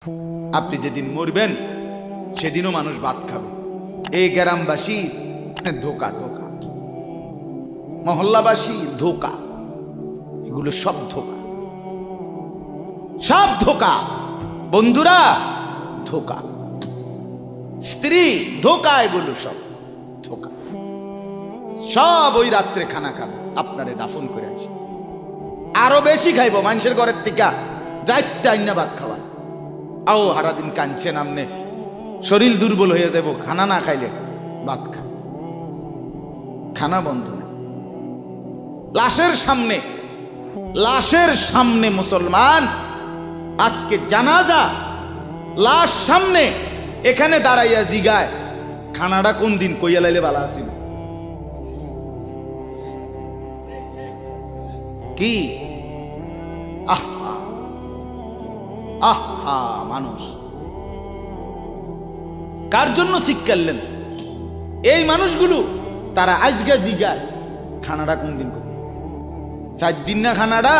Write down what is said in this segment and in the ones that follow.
আপনি যেদিন মরবেন সেদিনও মানুষ ভাত খাবে। এই গ্রামবাসী ধোকা ধোকা, মহল্লাবাসী ধোকা, এগুলো সব ধোকা, সব ধোকা। বন্ধুরা ধোকা, স্ত্রী ধোকা, এগুলো সব ধোকা। সব ওই রাত্রে খানা খাবে, আপনারে দাফন করে আসে। আরো বেশি খাইব মানুষের ঘরের থেকে যাইতে আইনা ভাত খাওয়ায়। আও হারাদিন কাঁদছেন আমনে, শরীর দুর্বল হয়ে যাব খানা না খাইলে। ভাত খা, খানা বন্ধ না। লাশের সামনে, লাশের সামনে মুসলমান আজকে জানাজা, লাশ সামনে, এখানে দাঁড়াইয়া জিগায় খানাটা কোন দিন কইয়া লাইলে ভালো আছিল। কি আহা আহা, মানুষ কার জন্য শিক্ষালেন? এই মানুষগুলো তারা আজকে জিগায় খানাটা কোন দিন করবে। 4 দিন না খানাটা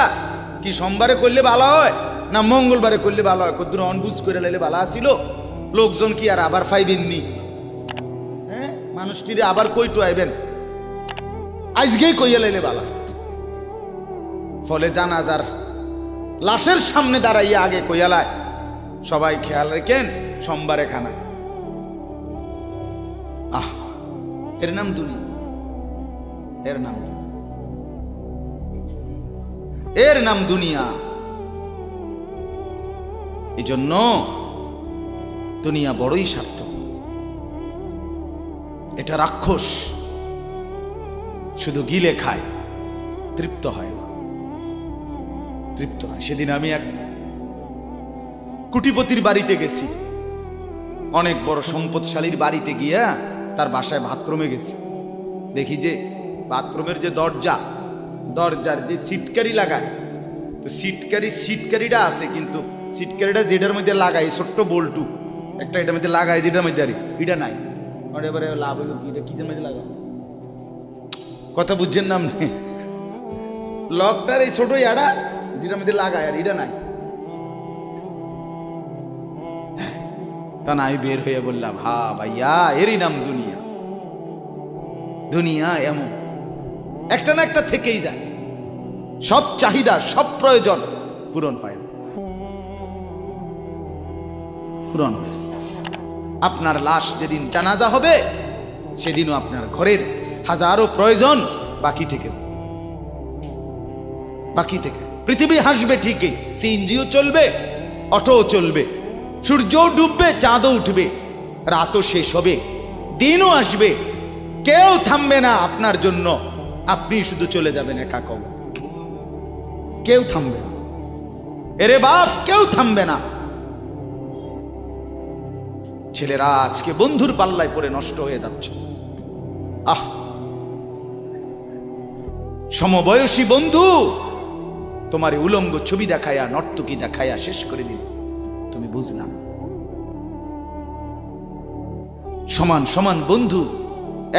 কি সোমবারে করলে ভালো হয় না মঙ্গলবারে করলে ভালো হয়? কদ্দুর অনবুঝ করে লাইলে ভালো আছিল। লোকজন কি আর আবার ফাইবেননি? হ্যাঁ, মানুষটিরে আবার কইটো আইবেন, আজকেই কইয়া লাইলে ভালো। ফলে জানাজার লাশের সামনে দাঁড়াইয়া আগে কইয়ালায় সবাই খেয়াল রেখেন সোমবারে খানা। আহ, এর নাম দুনিয়া, এর নাম দুনিয়া, এর নাম দুনিয়া। এই জন্য দুনিয়া বড়ই সার্থক। এটা রাক্ষস, শুধু গিলে খায়, তৃপ্ত হয় না, তৃপ্ত হয়। সেদিন আমি এক কুটিপতির বাড়িতে গেছি, অনেক বড় সম্পদশালীর বাড়িতে গিয়া তার বাসায় বাথরুমে গেছি। দেখি যে বাথরুমের যে দরজা, দরজার যে সিটকারি লাগায়, তো সিটকারিটা আছে, কিন্তু সিটকারিটা যেটার মধ্যে লাগাই ছোট্ট বল্টু একটা, এটার মধ্যে লাগাই যেটার মধ্যে আরে এটা নাই। এবারে লাভ হইল কি, এটা কিদের মধ্যে লাগাই? কথা বুঝছেন না আপনি? লকটার এই ছোট ইয়াটা যেটার মধ্যে লাগায় আর এটা নাই। তা না, আমি বের হয়ে বললাম, হা ভাইয়া, এরই নাম দুনিয়া। দুনিয়া এমন একটা না একটা থেকেই যায়, সব চাহিদা সব প্রয়োজন পূরণ হয় না, পূরণ হয়। আপনার লাশ যেদিন জানাজা হবে সেদিনও আপনার ঘরের হাজারো প্রয়োজন বাকি থেকে যায়, বাকি থেকে। পৃথিবী হাসবে ঠিকই, সিএনজিও চলবে, অটোও চলবে, সূর্যও ডুববে, চাঁদও উঠবে, রাতও শেষ হবে, দিনও আসবে, কেউ থামবে না আপনার জন্য। আপনি শুধু চলে যাবেন একা কবর, কেউ থামবে না। এরে বাপ, কেউ থামবে না। ছেলেরা আজকে বন্ধুর পাল্লায় পড়ে নষ্ট হয়ে যাচ্ছে। আহ, সমবয়সী বন্ধু তোমার উলঙ্গ ছবি দেখায়া, নর্তকী দেখায়া শেষ করে দিল, তুমি বুঝলাম। সমান সমান বন্ধু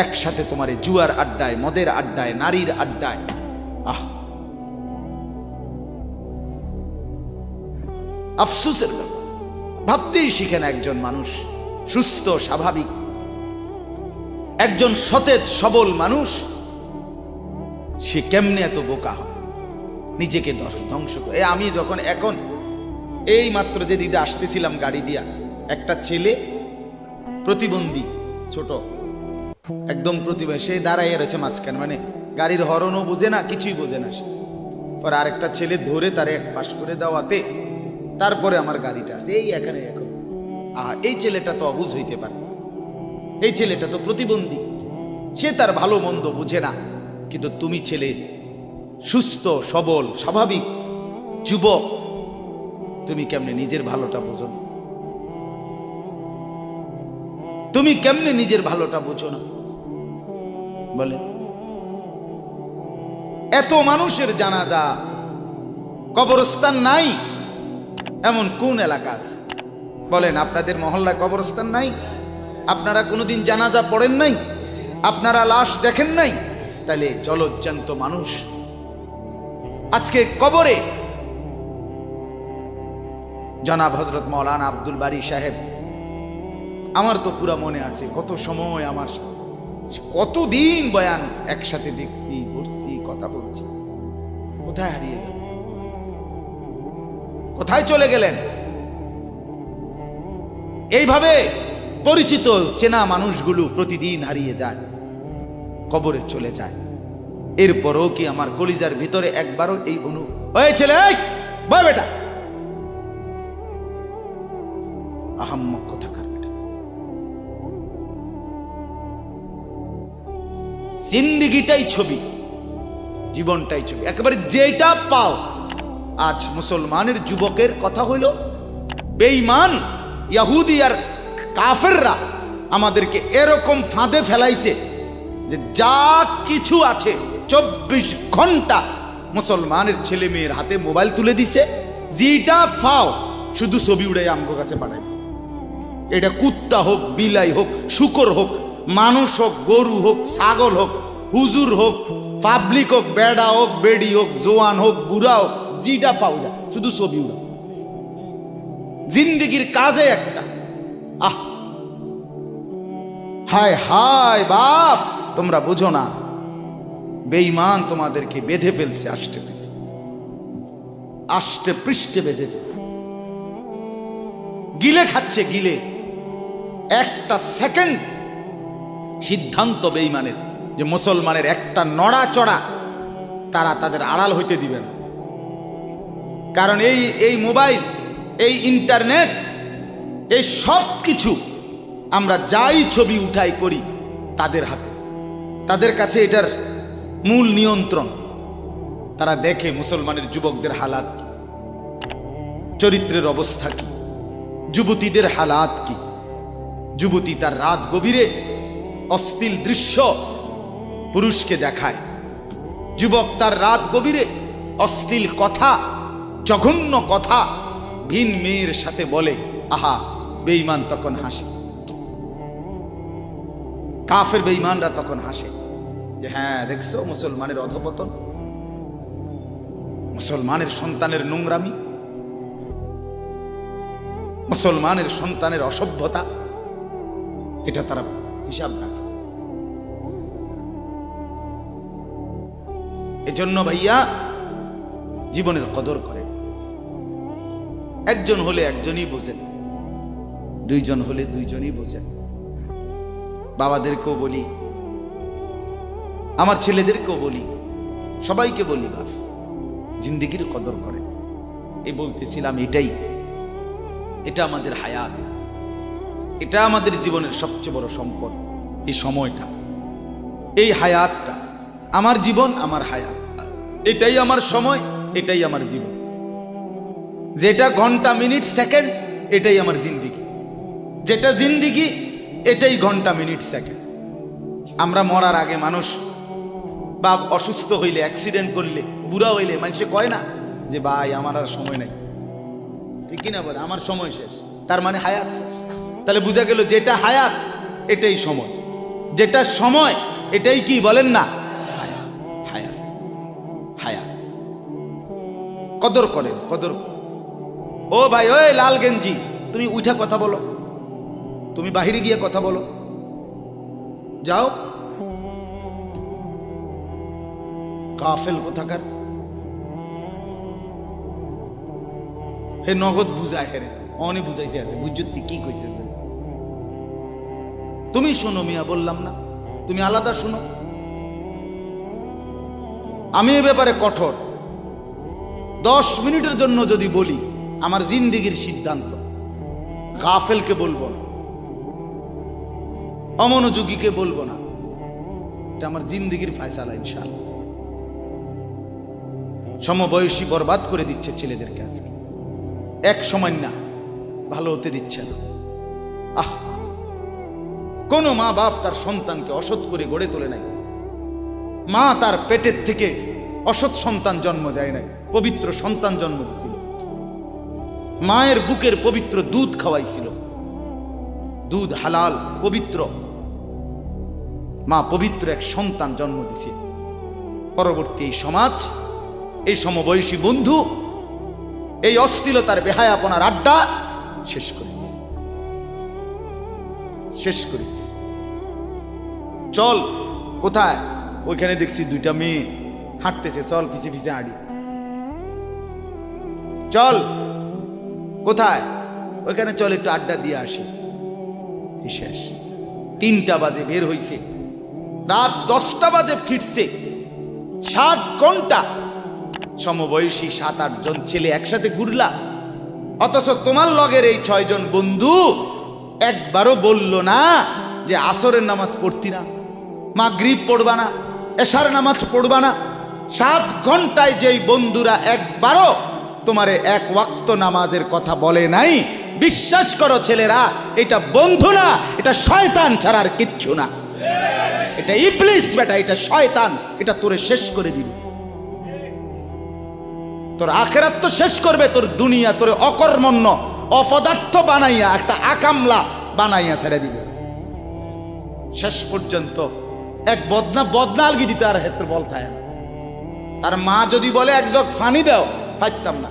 একসাথে তোমার জুয়ার আড্ডায়, মদের আড্ডায়, নারীর আড্ডায়। আহ, আফসোসের ব্যাপার। ভাবতেই শিখেন একজন মানুষ সুস্থ স্বাভাবিক, একজন সতেজ সবল মানুষ, সে কেমনে এত বোকা হয়, নিজেকে ধ্বংস করে। আমি যখন এখন এই মাত্র যে দিদা আসতেছিলাম গাড়ি দিয়া, একটা ছেলে প্রতিবন্ধী, ছোট একদম প্রতিভা, সে দাঁড়াইয়া রয়েছে মাঝখানে, মানে গাড়ির হরনও বোঝে না, কিছুই বোঝে না সে। পরে আরেকটা ছেলে ধরে তারে এক পাশ করে দেওয়াতে তারপরে আমার গাড়িটা আসছে এই এখানে। এখন এই ছেলেটা তো অবুঝ হইতে পারে, এই ছেলেটা তো প্রতিবন্ধী, সে তার ভালো মন্দ বুঝে না। কিন্তু তুমি ছেলে সুস্থ সবল স্বাভাবিক যুবক, তুমি কেমনে নিজের ভালোটা বোঝো না? তুমি কেমনে নিজের ভালোটা বোঝো না বলে? এত মানুষের জানাজা, কবরস্থান নাই এমন কোন এলাকা আছে বলেন? আপনাদের মহল্লায় কবরস্থান নাই? আপনারা কোনোদিন জানাজা পড়েন নাই? আপনারা লাশ দেখেন নাই? তাহলে জলজ্জান্ত মানুষ আজকে কবরে জনাব হযরত মাওলানা আব্দুল বারী সাহেব, আমার তো পুরা মনে আছে কত সময় আমার কতদিন বয়ান একসাথে দেখছি, ঘুরছি, কথা বলছি। কোথায় হারিয়ে গেল? কোথায় চলে গেলেন? এইভাবে পরিচিত চেনা মানুষগুলো প্রতিদিন হারিয়ে যায়, কবরে চলে যায়। এরপরও কি আমার কলিজার ভিতরে একবারও এই ওই ছেলে, বয় বেটা, আহাম্মক কোথাকার বেটা। জিন্দেগিটাই ছবি, জীবনটাই ছবি, একেবারে যেটা পাও। আজ মুসলমানের যুবকের কথা হইল বেঈমান ইহুদি আর কাফেররা আমাদেরকে এরকম ফাঁদে ফেলাইছে যে যা কিছু আছে 24 ঘন্টা মুসলমানের ছেলে মেয়ের হাতে মোবাইল তুলে দিছে। যেটা ফাও শুধু ছবি উড়াই আমগো কাছে পাঠায়। এটা কুত্তা হোক, বিলাই হোক, শুকর হোক, মানুষ হোক, গরু হোক, ছাগল হোক, হুজুর হোক, পাবলিক হোক, বেড়া হোক, বেড়ি হোক, জোয়ান হোক, বুড়া হোক, যেটা পাও যা শুধু ছবি উড়া। জিন্দেগির কাজে একটা। আহ, হায় হায় বাপ, তোমরা বুঝো না, বেঈমান তোমাদেরকে বেঁধে ফেলছে, আষ্টে পৃষ্ঠে বেঁধে ফেলছে, গিলে খাচ্ছে, গিলে। একটা সেকেন্ড সিদ্ধান্ত বেঈমানের যে মুসলমানের একটা নড়াচড়া তারা তাদের আড়াল হইতে দিবে না। কারণ এই মোবাইল, এই ইন্টারনেট, এই সব কিছু আমরা যাই ছবি উঠাই করি তাদের হাতে, তাদের কাছে এটার মূল নিয়ন্ত্রণ। তারা দেখে মুসলমানের যুবকদের হালাত কি, চরিত্রের অবস্থা কি, যুবতীদের হালাত কি। যুবতী তার রাত গভীরে অশ্লীল দৃশ্য পুরুষকে দেখায়, যুবক তার রাত গভীরে অশ্লীল কথা, জঘন্য কথা ভিন মেয়ের সাথে বলে। আহা, বেঈমান তখন হাসে, কাফের বেঈমানরা তখন হাসে যে হ্যাঁ দেখছো মুসলমানের অধপতন, মুসলমানের সন্তানের নোংরামি, মুসলমানের সন্তানের অসভ্যতা, এটা তারা হিসাব রাখে। এজন্য ভাইয়া জীবনের কদর করে। একজন হলে একজনই বোঝেন, দুইজন হলে দুইজনই বোঝেন। বাবাদেরকেও বলি, আমার ছেলেদেরকেও বলি, সবাইকে বলি, বাপ জিন্দেগির কদর করে। এই বলতেছিলাম, এটা আমাদের হায়াত, এটা আমাদের জীবনের সবচেয়ে বড় সম্পদ। এই সময়টা, এই হায়াতটা, আমার জীবন, আমার হায়াত, এটাই আমার সময়, এটাই আমার জীবন। যেটা ঘন্টা, মিনিট, সেকেন্ড, এটাই আমার জিন্দেগি। যেটা জিন্দেগি, এটাই ঘন্টা, মিনিট, সেকেন্ড। আমরা মরার আগে মানুষ বা অসুস্থ হইলে, অ্যাক্সিডেন্ট করলে, বুড়া হইলে মানুষে কয় না যে ভাই আমার আর সময় নাই, ঠিক কিনা বলে, আমার সময় শেষ, তার মানে হায়াত শেষ। তাহলে বোঝা গেল যেটা হায়াত এটাই সময়, যেটা সময় এটাই কি বলেন না, হায়াত। হায়াত, হায়াত কদর করেন, কদর। ও ভাই, ওই লাল গেঞ্জি, তুমি উঠা কথা বলো, তুমি বাহিরে গিয়ে কথা বলো, যাও। কাফেল কোথাকার, হে নগদ বুঝায়, হেরে অনেক বুঝাইতে আছে, বুঝতে কি কইছে। তুমি শোনো মিয়া, বললাম না, তুমি আলাদা শোনো। আমি এ ব্যাপারে কঠোর। 10 মিনিটের জন্য যদি বলি আমার জিন্দেগির সিদ্ধান্ত, গাফেলকে বলবো না, অমনোযোগীকে বলবো না, এটা আমার জিন্দেগির ফায়সালা ইনশাআল্লাহ। সমবয়সী বরবাদ করে দিচ্ছে ছেলেদেরকে আজকে, এক সময় না ভালো হতে দিচ্ছে না। আহ, কোন মা বাপ তার সন্তানকে অসৎ করে গড়ে তোলে নাই। মা তার পেটের থেকে অসৎ সন্তান জন্ম দেয় নাই, পবিত্র সন্তান জন্ম দিয়েছিল। মায়ের বুকের পবিত্র দুধ খাওয়াইছিল, দুধ হালাল পবিত্র। মা পবিত্র এক সন্তান জন্ম দিয়েছিল। পরবর্তী এই সমাজ, এই সমবয়সী বন্ধু এই অশ্লীলতার বেহায়াপনার আড্ডা শেষ করে দিস, শেষ করে দিস। চল কোথায়? ওইখানে দেখছি দুইটা মেয়ে হাঁটতেছে, চল ফিসে ফিসে হাঁটি। চল কোথায়? ওইখানে চল একটু আড্ডা দিয়ে আসি। শেষ। 3টা বাজে বের হইছে, রাত 10টা বাজে ফিরছে। 7 ঘন্টা সমবয়সী 7-8 জন ছেলে একসাথে ঘুরলা, অথচ তোমার লগের এই 6 জন বন্ধু একবারও বলল না যে আসরের নামাজ পড়তি না, মাগরিব পড়বা না, এশার নামাজ পড়বা না। 7 ঘন্টায় যেই বন্ধুরা একবারও তোমারে 1 ওয়াক্ত নামাজের কথা বলে নাই, বিশ্বাস করো ছেলেরা, এটা বন্ধু না, এটা শয়তান ছাড়া আর কিচ্ছু না। এটা ইবলিস বেটা, এটা শয়তান, এটা তোরে শেষ করে দিবে। তোর আখিরাত তো শেষ করবে, তোর দুনিয়া তোরে অকর্মণ্য অপদার্থ বানাইয়া একটা আকামলা বানাইয়া ছেড়ে দিবে। শেষ পর্যন্ত এক বদনা আলগি দিতে আর হেত্র বলতায় না। তার মা যদি বলে 1 জগ পানি দাও, পাইতাম না।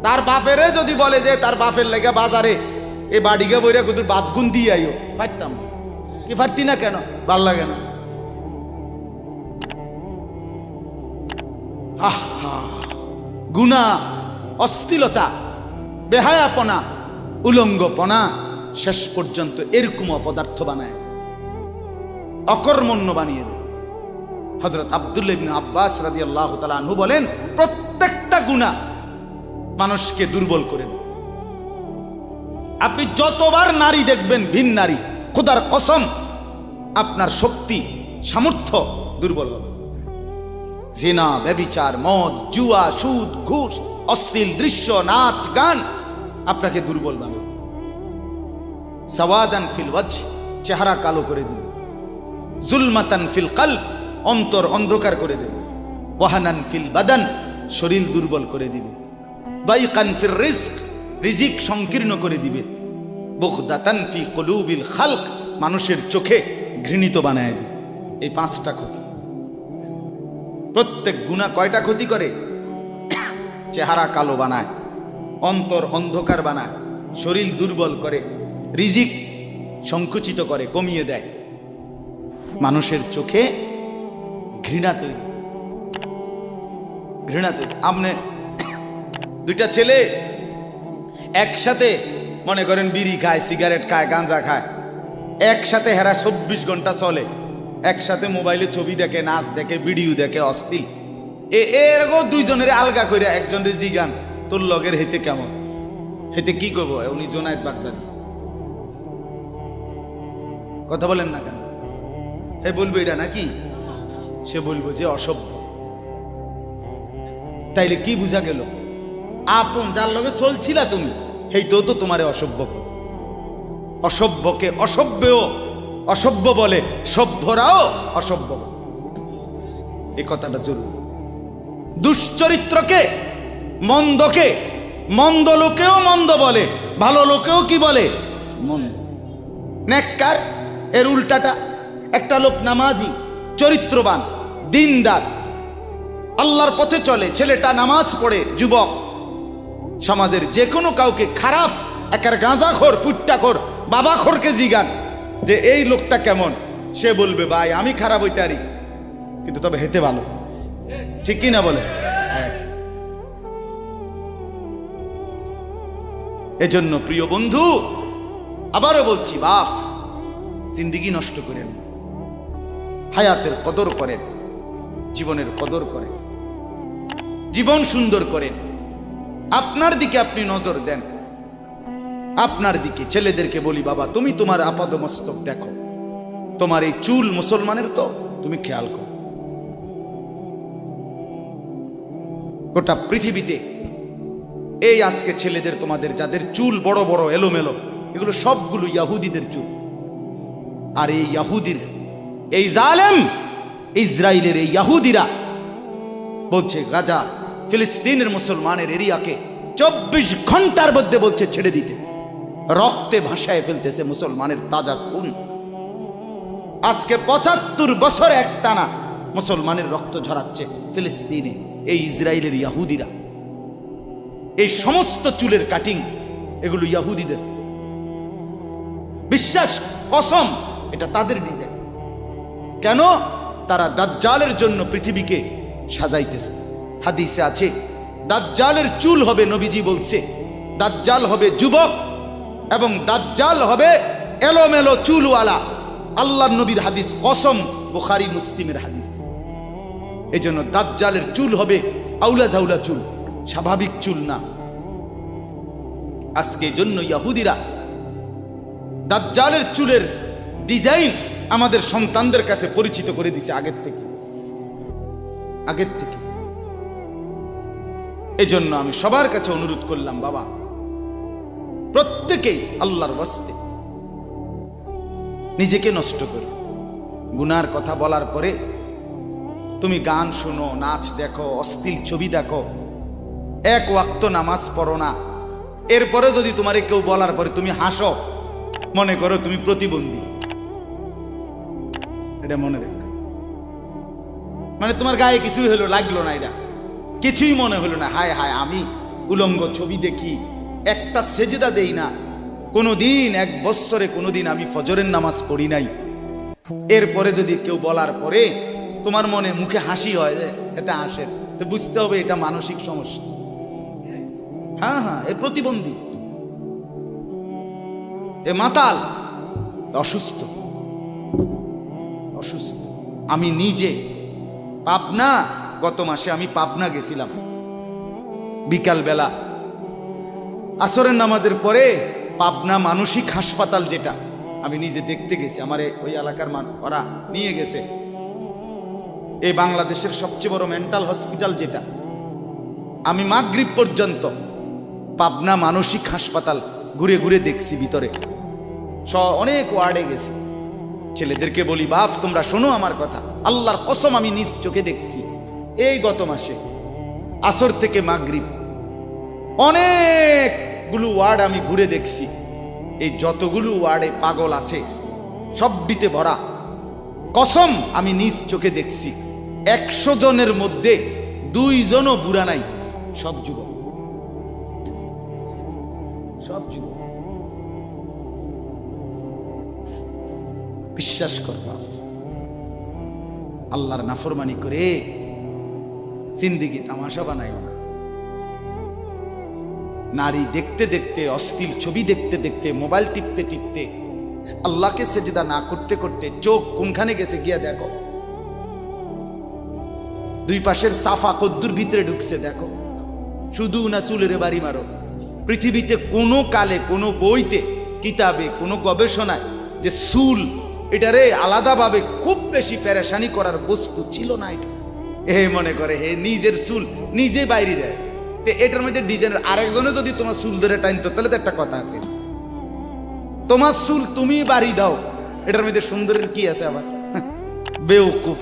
তার বাপেরে যদি বলে যে তার বাপের লেগে বাজারে এ বাড়িকে বইরা কুদুর বাদগুন দিয়ে আইও, পাইতাম না। কি পারতি না কেন? ভাল লাগে না। গুনাহ, অশ্লীলতা, বেহায়াপনা, উলঙ্গপনা শেষ পর্যন্ত এরকম অপদার্থ বানায়, অকর্মণ্য বানিয়ে দেয়। হযরত আব্দুল্লাহ ইবনে আব্বাস রাদিয়াল্লাহু তাআলা আনহু বলেন, প্রত্যেকটা গুনাহ মানুষকে দুর্বল করে দেয়। আপনি যতবার নারী দেখবেন ভিন নারী, খোদার কসম আপনার শক্তি সামর্থ্য দুর্বল হবে। জিনা, ব্যভিচার, মদ, জুয়া, সুদ, ঘুষ, অশ্লীল দৃশ্য, নাচ গান আপনাকে দুর্বল বানাবে। সাওয়াদান ফিল ওয়াজহ, চেহারা কালো করে দিবে। জুলমাতান ফিল কলব, অন্তর অন্ধকার করে দেবে। ওয়াহানান ফিল বাদান, শরীর দুর্বল করে দিবে। দাইকান ফির রিজক, রিজিক সংকীর্ণ করে দিবে। বুগদাতান ফি কুলুবিল খালক, মানুষের চোখে ঘৃণিত বানায় দিবে। এই 5টা ক্ষতি। প্রত্যেক গুনাহ কয়টা ক্ষতি করে? চেহারা কালো বানায়, অন্তর অন্ধকার বানায়, শরীর দুর্বল করে, রিজিক সংকুচিত করে, কমিয়ে দেয়, মানুষের চোখে ঘৃণা তৈরি, ঘৃণা তৈরি। আপনি 2টা ছেলে একসাথে মনে করেন বিড়ি খায়, সিগারেট খায়, গাঁজা খায়, একসাথে হেরা 24 ঘন্টা চলে, একসাথে মোবাইলে ছবি দেখে, নাচ দেখে, ভিডিও দেখে, অশ্লীল। এরকম 2 জনের আলগা করে একজনের জিগান তোর লগের হেতে কেমন, হেতে কি করবো? উনি জোনায়েদ বাগদাদি। কথা বলেন না কেন? হে বলবো এটা নাকি? সে বলবো যে অসভ্য। তাইলে কি বুঝা গেল? আপন যার লগে চলছিলা তুমি, হেইতেও তো তোমারে অসভ্য। অসভ্যকে অসভ্যও অসভ্য বলে, সভ্যরাও অসভ্য। এই কথাটা জরুরি। দুশ্চরিত্রকে, মন্দকে মন্দ লোকেও মন্দ বলে, ভালো লোকেও কি বলে? মন্দ। নেককার এর উল্টাটা। একটা লোক নামাজি, চরিত্রবান, দিনদার, আল্লাহর পথে চলে, ছেলেটা নামাজ পড়ে, যুবক, সমাজের যে কোনো কাউকে খারাপ, একার গাঁজাখোর, ফুট্টাখোর, বাবাখোরকে জিগান যে এই লোকটা কেমন, সে বলবে ভাই আমি খারাপ হইতে পারি, কিন্তু তবে হেতে ভালো। ঠিক কি না বলে? হ্যাঁ। এজন্য প্রিয় বন্ধু, আবারও বলছি, বাপ জিন্দেগি নষ্ট করেন, হায়াতের কদর করেন, জীবনের কদর করেন, জীবন সুন্দর করেন। আপনার দিকে আপনি নজর দেন, আপনার দিকে। ছেলেদেরকে বলি, বাবা তুমি তোমার আপাদমস্তক দেখো, তোমার এই চুল মুসলমানের তো তুমি খেয়াল করো। গোটা পৃথিবীতে এই আজকে ছেলেদের, তোমাদের যাদের চুল বড় বড় এলোমেলো, এগুলো সবগুলো ইয়াহুদিদের চুল। আর এই ইয়াহুদির, এই জালেম ইসরায়েলের এই ইয়াহুদিরা বলছে গাজা, ফিলিস্তিনের মুসলমানের এরিয়াকে 24 ঘন্টার মধ্যে বলছে ছেড়ে দিতে। রক্তে ভাসায় ফেলতেছে মুসলমানের তাজা খুন। আজকে 75 বছর একটানা মুসলমানের রক্ত ঝরাচ্ছে ফিলিস্তিনে এই ইসরায়েলের ইয়াহুদিরা। এই সমস্ত চুলের কাটিং এগুলো ইহুদিদের। বিশ্বাস, কসম, এটা তাদের ডিজাইন। কেন? তারা দাজ্জালের জন্য পৃথিবীকে সাজাইতেছে। হাদিসে আছে দাজ্জালের চুল হবে, নবীজি বলছে দাজ্জাল হবে যুবক এবং দাজ্জাল হবে এলোমেলো চুলওয়ালা। আল্লাহর নবীর হাদিস, কসম, বুখারী মুসলিমের হাদিস। এই জন্য দাজ্জালের চুল হবে আউলা ঝাউলা চুল, স্বাভাবিক চুল না। আজকে জন্য ইহুদিরা দাজ্জালের চুলের ডিজাইন আমাদের সন্তানদের কাছে পরিচিত করে দিছে আগের থেকে। এই জন্য আমি সবার কাছে অনুরোধ করলাম, বাবা প্রত্যেকেই আল্লাহর ওয়াস্তে নিজেকে নষ্ট করে। গুনার কথা বলার পরে তুমি গান শোনো, নাচ দেখো, অশ্লীল ছবি দেখো, এক ওয়াক্ত নামাজ পড়ো না, এরপরে যদি তোমারে কেউ বলার পরে তুমি হাসো, মনে করো তুমি প্রতিবন্ধী। এটা মনে রেখ, মানে তোমার গায়ে কিছুই হলো, লাগলো না, এটা কিছুই মনে হলো না। হায় হায়, আমি উলঙ্গ ছবি দেখি, একটা সেজদা দেই না কোনোদিন, 1 বছরে কোনোদিন আমি ফজরের নামাজ পড়ি নাই, এরপরে যদি কেউ বলার পরে তোমার মনে মুখে হাসি হয়, এতে হাসে, তো বুঝতে হবে এটা মানসিক সমস্যা। হ্যাঁ হ্যাঁ, এ প্রতিবন্ধী, এ মাতাল, অসুস্থ। আমি নিজে পাবনা, গত মাসে আমি পাবনা গেছিলাম, বিকাল বেলা আসরের নামাজের পরে পাবনা মানসিক হাসপাতাল, যেটা আমি নিজে দেখতে গেছি, আমার ওই এলাকার ওরা নিয়ে গেছে, এই বাংলাদেশের সবচেয়ে বড় মেন্টাল হসপিটাল যেটা। আমি মাগরিব পর্যন্ত পাবনা মানসিক হাসপাতাল ঘুরে ঘুরে দেখছি, ভিতরে অনেক ওয়ার্ডে গেছি। ছেলেদেরকে বলি, বাপ তোমরা শোনো আমার কথা, আল্লাহর কসম আমি নিজ চোখে দেখছি, এই গত মাসে আসর থেকে মাগরিব অনেকগুলো ওয়ার্ড আমি ঘুরে দেখছি। এই যতগুলো ওয়ার্ডে পাগল আছে সবটিতে ভরা, কসম আমি নিজ চোখে দেখছি। 100 জনের মধ্যে 2 জনও বুড়া নাই, সব যুবক, সব যুবক। বিশ্বাস কর বাপ, আল্লাহর নাফরমানি করে জিন্দেগি তামাশা বানাইও না। নারী দেখতে দেখতে, অশ্লীল ছবি দেখতে দেখতে, মোবাইল টিপতে টিপতে, আল্লাহকে সেজদা না করতে করতে চোখ কোনখানে গেছে গিয়া দেখো। 2 পাশের সাফা কদ্দুর ভিতরে ঢুকছে দেখো। শুধু না চুলের বাড়ি মারো, পৃথিবীতে কোনো কালে, কোনো বইতে, কিতাবে, কোনো গবেষণায় যে চুল এটারে আলাদাভাবে খুব বেশি পেরেশানি করার বস্তু ছিল না। এটা মনে করে নিজের চুল নিজে বাইরে দেয়, এটার মধ্যে ডিজাইনের আরেকজনে যদি তোমার চুল ধরে টাইনতো তাহলে তো একটা কথা আছে, তোমার চুল তুমি বাড়ি দাও, এটার মধ্যে সুন্দরের কি আছে আবার? বেউকুফ,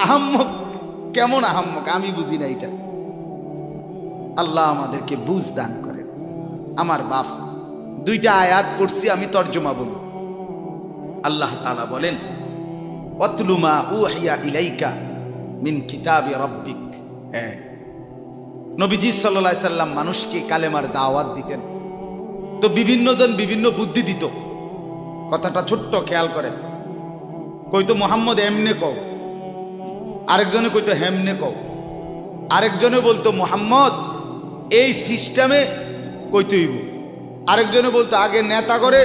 আহাম্মক, কেমন আহাম্মক আমি বুঝি না এটা। আল্লাহ আমাদেরকে বুঝ দান করেন। আমার বাপ 2টা আয়াত পড়ছি, আমি তর্জমা বলব। আল্লাহ তাআলা বলেন, ওয়াতলু মা উহিয়া ইলাইকা মিন কিতাবি রাব্বিক। নবীজি সাল্লাল্লাহু আলাইহি সাল্লাম মানুষকে কালেমার দাওয়াত দিতেন, তো বিভিন্ন জন বিভিন্ন বুদ্ধি দিত। কথাটা ছোট্ট, খেয়াল করেন। কইতো মোহাম্মদ এমনে কও, আরেকজনে কইতো হেমনে কও, আরেকজনে বলতো মোহাম্মদ এই সিস্টেমে কইতে হইব, আরেকজনে বলতো আগে নেতা করে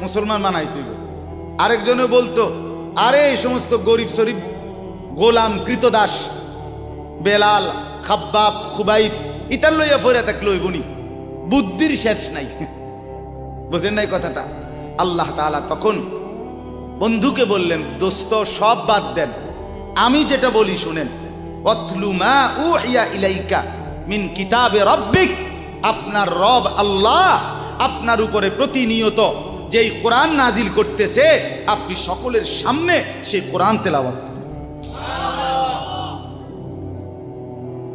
মুসলমান বানাইতে হইব, আরেকজনে বলতো আরে এই সমস্ত গরিব শরীফ গোলাম কৃতদাস বেলাল খাব্বাব খুবাইব ইতার লইয়া ফইরা থাকলে হইবনি, বুদ্ধির শেষ নাই। বুঝেন নাই কথাটা? আল্লাহ তাআলা তখন বন্ধুকে বললেন, দোস্ত সব বাদ দেন, আমি যেটা বলি শুনেন। ওয়াতলু মা উহিয়া ইলাইকা মিন কিতাবে রাব্বিক, আপনার রব আল্লাহ আপনার উপরে প্রতিনিয়ত যেই কোরআন নাজিল করতেছে, আপনি সকলের সামনে সেই কোরআন তেলাওয়াত করেন,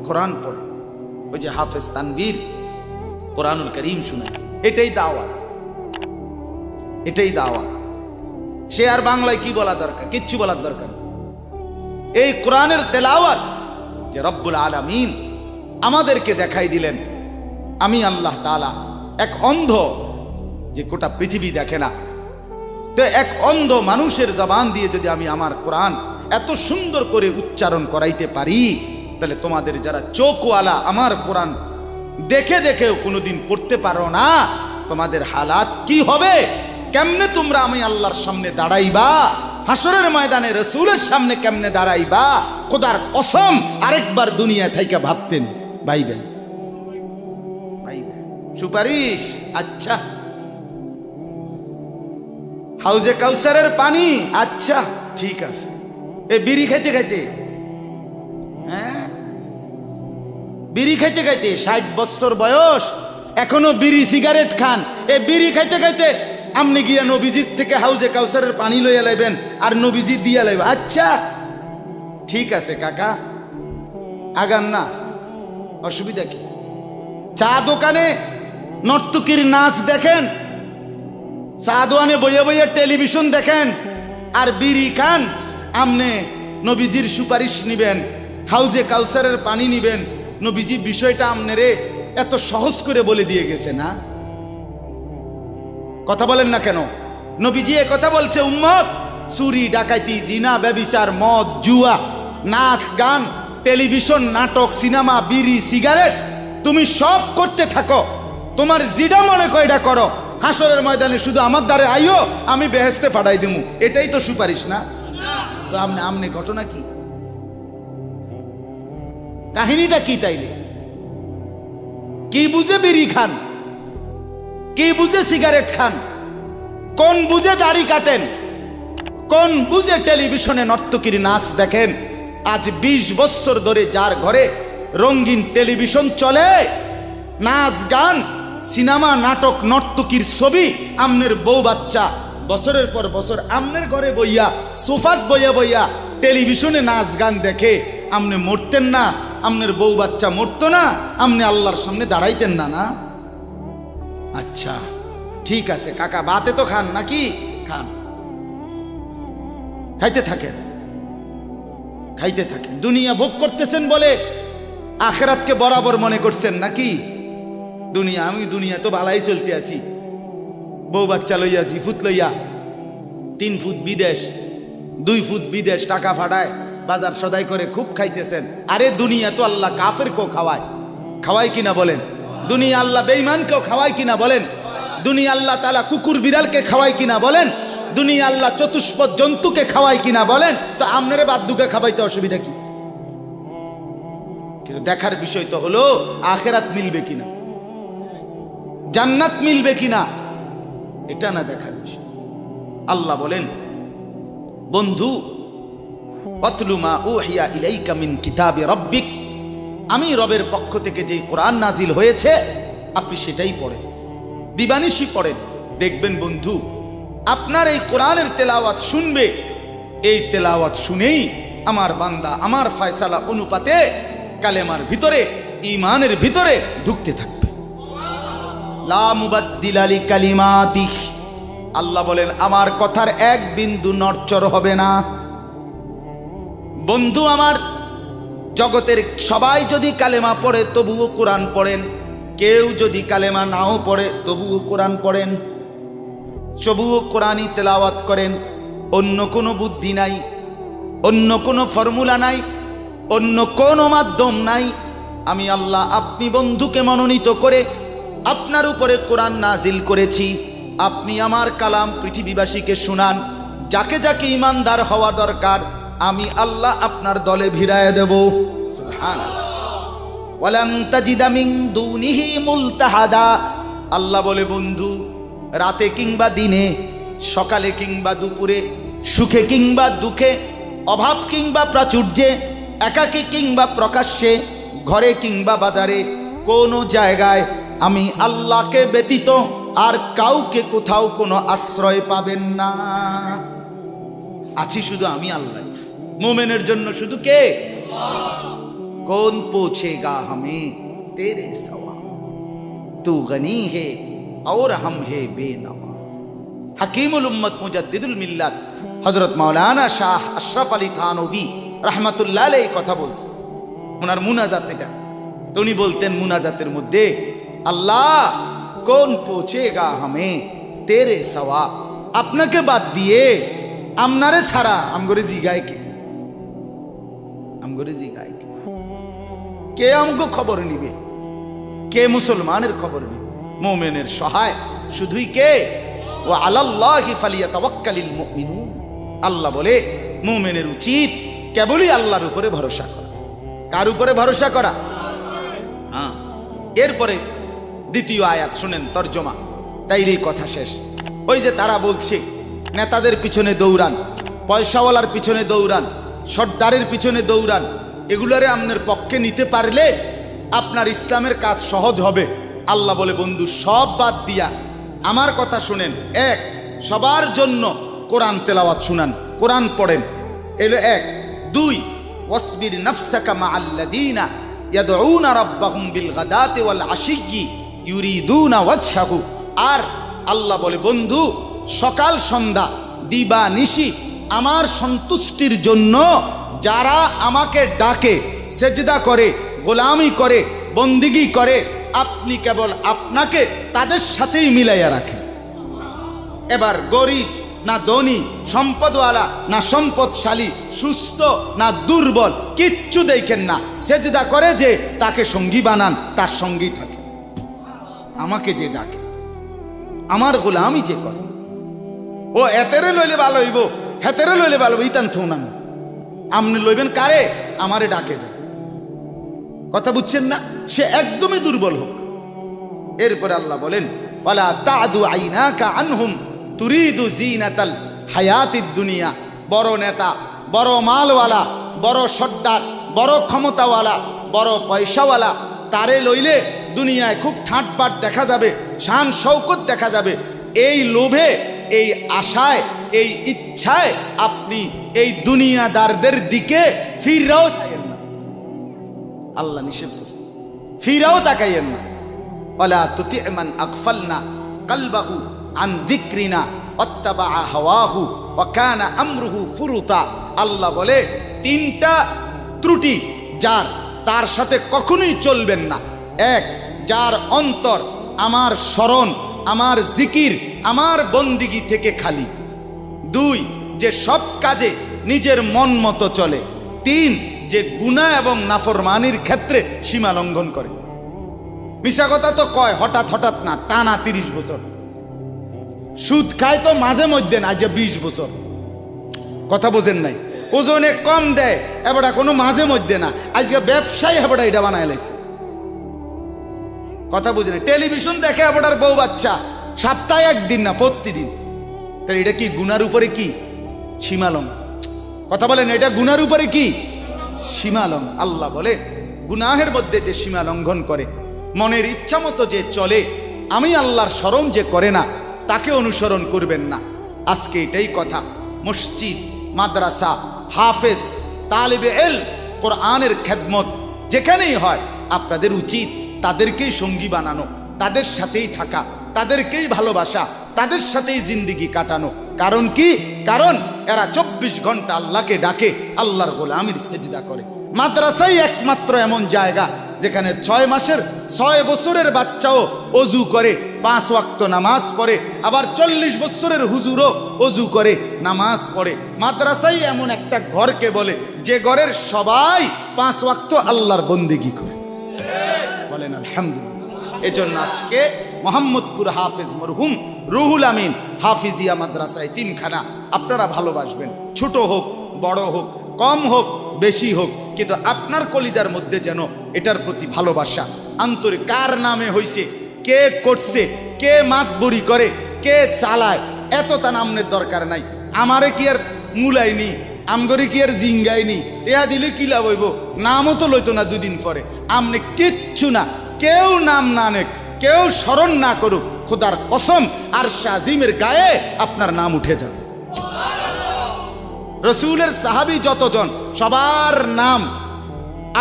কোরআন পড়েন। ওই যে হাফেজ তানভীর কোরআনুল কারীম শুনাইছে, এটাই দাওয়াত, এটাই দাওয়াত। সে আর বাংলায় কি বলা দরকার? কিচ্ছু বলার দরকার। এই কোরআনের তেলাওয়াত যে রব্বুল আলামিন আমাদেরকে দেখাই দিলেন আমি আল্লাহ তাআলা এক অন্ধ, যে গোটা পৃথিবী দেখে না, তো এক অন্ধ মানুষের জবান দিয়ে যদি আমি আমার কোরআন এত সুন্দর করে উচ্চারণ করাইতে পারি, তাহলে তোমাদের যারা চোখওয়ালা আমার কোরআন দেখে দেখেও কোনোদিন পড়তে পারো না, তোমাদের হালাত কি হবে? কেমনে তোমরা আমি আল্লাহর সামনে দাঁড়াইবা? হাসরের ময়দানে রাসূলের সামনে কেমনে দাঁড়াইবা? খোদার কসম আরেকবার দুনিয়া থেকে ভাবতেন, ভাইবেন সুপারিশ। আচ্ছা, হাউজে কাউসারের পানি, আচ্ছা ঠিক আছে। এই বিড়ি খাইতে খাইতে, হ্যাঁ বিড়ি খাইতে খাইতে 60 বছর বয়স, এখনো বিড়ি সিগারেট খান। এই বিড়ি খাইতে খাইতে আপনি গিয়া নবীজির থেকে হাউজে কাউসারের পানি লইয়া লাইবেন আর নবীজি দিয়া লাইবেন। আচ্ছা ঠিক আছে কাকা, আগান না, অসুবিধা কি? চা দোকানে নর্তকীর নাচ দেখেন, চা দোকানে বইয়া বইয়া টেলিভিশন দেখেন, আর বিড়ি খান। আমনে নবীজির সুপারিশ নিবেন, হাউজে কাউসারের পানি নিবেন। নবীজি বিষয়টা আমনেরে এত সহজ করে বলে দিয়ে গেছে না? কথা বলেন না কেন? নবীজি এ কথা বলছে, উম্মত চুরি ডাকাতি জিনা ব্যভিচার মদ জুয়া নাচ গান টেলিভিশন নাটক সিনেমা বিড়ি সিগারেট তুমি সব করতে থাকো, তোমার যেটা মনে করে এটা করো, হাসরের ময়দানে শুধু আমার দ্বারে আইও, আমি বেহেশতে ফাটাই দেবো। এটাই তো সুপারিশ না? তো আমনে ঘটনা কি, কাহিনীটা কি? তাইলে কি বুঝে বিড়ি খান, কি বুঝে সিগারেট খান, কোন বুঝে দাড়ি কাটেন, কোন বুঝে টেলিভিশনে নর্তকীর নাচ দেখেন? আজ 20 বছর ধরে যার ঘরে রঙিন টেলিভিশন চলে, নাচ গান সিনেমা নাটক নর্তকীর ছবি, আমনের বউ বাচ্চা বছরের পর বছর আমনের ঘরে বইয়া সোফাত বইয়া বইয়া টেলিভিশনে নাচ গান দেখে, আমনে মরতেন না? আমনের বউ বাচ্চা মরতো না? আমনে আল্লাহর সামনে দাঁড়াইতেন না? না? আচ্ছা ঠিক আছে কাকা, বাতে তো খান নাকি? খান, খাইতে থাকেন, খাইতে থাকেন। দুনিয়া ভোগ করতেছেন বলে আখিরাতকে বরাবর মনে করছেন নাকি? দুনিয়া, আমি দুনিয়া তো ভালাই চলতে আছি, বউ বাচ্চা লইয়া, ফুট লইয়া, 3 ফুট বিদেশ 2 ফুট বিদেশ, টাকা ফাটায় বাজার সদাই করে খুব খাইতেছেন। আরে দুনিয়া তো আল্লাহ কাফেরকেও খাওয়ায়, খাওয়ায় কিনা বলেন? দুনিয়া আল্লাহ বেঈমানকেও খাওয়ায় কিনা বলেন? দুনিয়া আল্লাহ তাআলা কুকুর বিড়ালকে খাওয়ায় কিনা বলেন? দুনিয়া আল্লাহ চতুষ্পদ জন্তুকে খাওয়ায় কিনা বলেন? তো আপনারে বাদ্দুকে খাওয়াইতে অসুবিধা কি? কিন্তু দেখার বিষয় তো হলো আখিরাত মিলবে কিনা, জান্নাত মিলবে কিনা, এটা না দেখার বিষয়। আল্লাহ বলেন, বন্ধু ওয়াতলু মা উহিয়া ইলাইকা মিন কিতাবি রাব্বিক, আমি রবের পক্ষ থেকে যেই কোরআন নাজিল হয়েছে আপনি সেটাই পড়েন, দিবানিশি পড়েন। দেখবেন বন্ধু, আপনার এই কোরআনের তেলাওয়াত শুনবে, এই তেলাওয়াত শুনেই আমার বান্দা আমার ফয়সালা অনুপাতে কালেমার ভিতরে, ঈমানের ভিতরে ঢুকতে থাকবে। লা মুবাদ্দিলা লিকালিমাতিহ, আল্লাহ বলেন আমার কথার এক বিন্দু নড়চড় হবে না। বন্ধু আমার, জগতের সবাই যদি কালেমা পড়ে তবুও কোরআন পড়েন, কেউ যদি কালেমা নাও পড়ে তবুও কোরআন পড়েন, তবুও কোরআনই তেলাওয়াত করেন। অন্য কোনো বুদ্ধি নাই, অন্য কোনো ফর্মুলা নাই, অন্য কোনো মাধ্যম নাই। আমি আল্লাহ আপনি বন্ধুকে মনোনীত করে আপনার উপরে কোরআন নাজিল করেছি, আপনি আমার কালাম পৃথিবীবাসীকে শুনান। যাকে যাকে ইমানদার হওয়া দরকার আমি আল্লাহ আপনার দলে ভিড়ায় দেব। সুবহানাল্লাহ। ওয়ালান তাজিদা মিন দুনিহি মুলতাহাদা, আল্লাহ বলে বন্ধু রাতে কিংবা দিনে, সকালে কিংবা দুপুরে, সুখে কিংবা দুঃখে, অভাব কিংবা প্রাচুর্যে, একাকী কিংবা প্রকাশ্যে, ঘরে কিংবা বাজারে, কোনো জায়গায় আমি আল্লাহকে ব্যতীত আর কাউকে কোথাও কোনো আশ্রয় পাবেন না। আছি শুধু আমি আল্লাহ। মোমেনের জন্য শুধু কে? कौन पूछेगा हमें तेरे सवाल, तू गनी है और हम है बेनवा। हकीमुल उम्मत मुजद्दिदुल मिल्लत हजरत मौलाना शाह अशरफ अली थानवी रहमतुल्लाह अलैहि কথা বলছে ওনার মুনাজাত। এটা তো উনি বলতেন মুনাজাতের মধ্যে, আল্লাহ কোন পৌঁছেগা হামে তেরে সওয়া, আপনাকে বাদ দিয়ে আমনারে ছাড়া আমগরে জিগায় কে, আমগরে জিগায় কে, কে আমগো খবর নিবে, কে মুসলমানের খবর নিবে? মুমিনের সহায় শুধুই কে? ওয়া আলাল্লাহি ফালিয়াতাওয়াক্কালিল মুমিনুন। আল্লাহ বলে মুমিনের উচিত কেবলই আল্লাহর উপরে ভরসা করা। কার উপরে ভরসা করা? হ্যাঁ। এরপরে দ্বিতীয় আয়াত শুনেন, তর্জমা, তাইরই কথা শেষ। ওই যে তারা বলছে নেতাদের পিছনে দৌড়ান, পয়সাওয়ালার পিছনে দৌড়ান, সর্দারের পিছনে দৌড়ান, এগুলারে আপনার পক্ষে নিতে পারলে আপনার ইসলামের কাজ সহজ হবে। আল্লাহ বলে বন্ধু সব বাদ দিয়া আমার কথা শুনেন। এক, সবার জন্য কোরআন তেলাওয়াত শুনান, কোরআন পড়েন, এলো এক। দুই, ওয়াসবির নাফসাকা মাআল্লাযীনা ইয়াদউনা রাব্বাহুম বিল গাদাতি ওয়াল আশিয়্যি ইউরিদুনা ওয়াজহাহু। আর আল্লাহ বলে বন্ধু সকাল সন্ধ্যা দিবা নিশি আমার সন্তুষ্টির জন্য যারা আমাকে ডাকে, সেজদা করে, গোলামি করে, বন্দিগি করে, আপনি কেবল আপনাকে তাদের সাথেই মিলাইয়া রাখেন। এবার গরিব না ধনী, সম্পদওয়ালা না সম্পদশালী, সুস্থ না দুর্বল, কিচ্ছু দেখেন না, সেজদা করে যে তাকে সঙ্গী বানান, তার সঙ্গী থাকে। আমাকে যে ডাকে, আমার গোলামি যে করে, ও এতেরে লইলে ভালো হইব, হেতেরে লইলে ভালো হইব, ইতান থো না, আপনি লইবেন কারে? আমারে ডাকে যায়। কথা বুঝছেন না? সে একদমই দুর্বল হোক। এরপরে আল্লাহ বলেন, ওয়ালা তাদু আইনাকা আনহুম তুরিদু জিনাতাল হায়াতিদ দুনিয়া। বড় নেতা, বড় মালওয়ালা, বড় সর্দার, বড় ক্ষমতাওয়ালা, বড় পয়সাওয়ালা, তারে লইলে দুনিয়ায় খুব ঠাটবাট দেখা যাবে, শান শৌকত দেখা যাবে। এই লোভে, এই আশায়, এই ইচ্ছায় আপনি এই দুনিয়াদারদের দিকে ফিরাও চাইয়েন না। আল্লাহ নিষেধ করছে, ফিরাও তাকাইয়েন না। ওয়ালা তুতি' মান আগফালনা কলবাহু আন যিকরিনা ওয়াত্তাবা হাওয়াহু ওয়া কানা আমরুহু ফুরুতা। আল্লাহ বলে তিনটা ত্রুটি যার, তার সাথে কখনোই চলবেন না। এক, যার অন্তর আমার স্মরণ, আমার জিকির, আমার বন্দিগি থেকে খালি। দুই, যে সব কাজে নিজের মন মতো চলে। তিন, যে গুনাহ এবং নাফরমানির ক্ষেত্রে সীমা লঙ্ঘন করে। মিশা কথা তো কয় হঠাৎ হঠাৎ না, টানা 30 বছর। সুদ খায় তো মাঝে মধ্যে না, যে 20 বছর। কথা বোঝেন নাই? ওজনে কম দেয় এবার কোনো মাঝে মধ্যে না, আজকে ব্যবসায়ী হেবড়া এটা বানায় লাইছে। কথা বুঝেন? টেলিভিশন দেখে হেবড়ার বউ বাচ্চা, সপ্তাহে একদিন না, প্রতিদিন। তাহলে এটা কি গুনার উপরে কি সীমালং? কথা বলেন, এটা গুনার উপরে কি সীমালং? আল্লাহ বলে গুনাহের মধ্যে যে সীমা লঙ্ঘন করে, মনের ইচ্ছা মতো যে চলে, আমি আল্লাহর স্মরণ যে করে না, তাকে অনুসরণ করবেন না। আজকে এটাই কথা। মসজিদ, মাদ্রাসা, হাফেজ, তালিবে ইলম, কোরআনের খেদমত যেখানেই হয়, আপনাদের উচিত তাদেরকেই সঙ্গী বানানো, তাদের সাথেই থাকা, তাদেরকেই ভালোবাসা, তাদের সাথেই জিন্দিগি কাটানো। কারণ কি? কারণ এরা 24 ঘন্টা আল্লাহকে ডাকে, আল্লাহর গোলামির সেজদা করে। মাদ্রাসাই একমাত্র এমন জায়গা যেখানে 6 মাসের 6 বছরের বাচ্চাও অজু করে, 5 ওয়াক্ত নামাজ পড়ে, আবার 40 বছরের হুজুরও অজু করে, নামাজ পড়ে। মাদ্রাসাই এমন একটা ঘরকে বলে যে ঘরের সবাই 5 ওয়াক্ত আল্লাহর বন্দেগী করে। বলেন আলহামদুলিল্লাহ। এজন্য আজকে মোহাম্মদপুর হাফেজ মরহুম রুহুল আমিন হাফিজিয়া মাদ্রাসায় 3খানা আপনারা ভালোবাসবেন। ছোট হোক, বড় হোক, কম হোক, বেশি হোক, কিন্তু আপনার কলিজার মধ্যে যেন এটার প্রতি ভালোবাসা, আন্তরিক। কার নামে হইছে, কে করছে, কে মাতবরি করে, কে চালায়, এত তা নামের দরকার নাই। আমারে কি আর মুলাইনি, আমগরে কি আর জিঙ্গাইনি, টেহা দিলে কি লাভ হইব? নামও তো লইতো না 2 দিন পরে। আমনে কিচ্ছু না, কেউ নাম না নেক, কেউ স্মরণ না করুক, খোদার কসম আরশ আজিমের গায়ে আপনার নাম উঠে যাবে। রসুলের সাহাবী যতজন, সবার নাম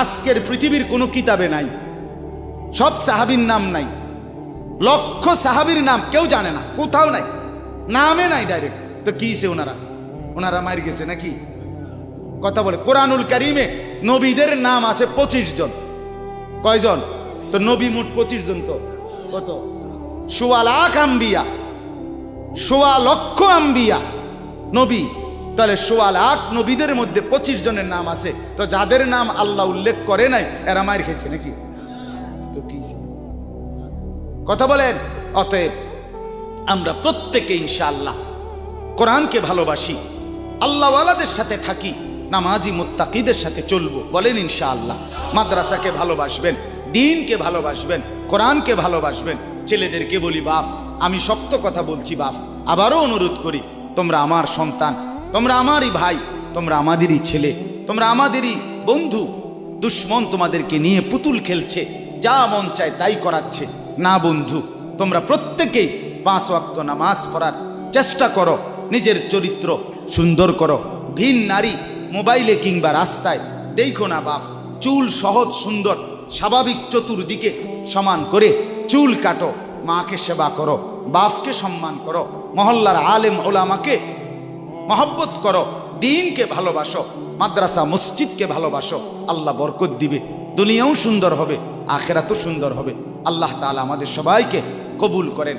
আজকের পৃথিবীর কোনো কিতাবে নাই। সব সাহাবীর নাম নাই। লক্ষ সাহাবীর নাম কেউ জানে না, কোথাও নাই, নামে নাই ডাইরেক্ট। তো কিছে ওনারা মার গেছে নাকি? কথা বলে কোরআনুল কারীমে নবীদের নাম আছে 25 জন। কয়জন? তো নবী মোট 25 জন। তো কত? 1.25 লাখ আম্বিয়া, 1.25 লক্ষ আম্বিয়া নবী। তাহলে 1.25 লাখ নবীদের মধ্যে 25 জনের নাম আছে। তো যাদের নাম আল্লাহ উল্লেখ করে নাই এরা মার খেয়েছে নাকি? তো কি কথা বলেন? অতএব আমরা প্রত্যেকে ইনশাআল্লাহ কোরআনকে ভালোবাসি, আল্লাহওয়ালাদের সাথে থাকি, নামাজি মুত্তাকিদের সাথে চলবো। বলেন ইনশাআল্লাহ। মাদ্রাসাকে ভালোবাসবেন, দ্বীনকে ভালোবাসবেন, কোরআনকে ভালোবাসবেন। ছেলেদেরকে বলি, বাপ আমি শক্ত কথা বলছি, বাপ আবারও অনুরোধ করি, তোমরা আমার সন্তান, তোমরা আমারই ভাই, তোমরা আমাদেরই ছেলে, তোমরা আমাদেরই বন্ধু। দুশ্মন তোমাদেরকে নিয়ে পুতুল খেলছে, যা মন চায় তাই করাচ্ছে। না বন্ধু, তোমরা প্রত্যেকেই 5 ওয়াক্ত নামাজ পড়ার চেষ্টা করো, নিজের চরিত্র সুন্দর করো। ভিন নারী মোবাইলে কিংবা রাস্তায় দেখো না বাপ। চুল সহজ সুন্দর স্বাভাবিক চতুর্দিকে সমান করে চুল কাটো, মাকে সেবা করো, বাপকে সম্মান করো, মহল্লার আলেম ওলামাকে মহব্বত করো, দ্বীনকে ভালোবাসো, মাদ্রাসা মসজিদকে ভালোবাসো। আল্লাহ বরকত দিবে, দুনিয়াও সুন্দর হবে, আখেরাতও সুন্দর হবে। আল্লাহ তাআলা আমাদের সবাইকে কবুল করেন।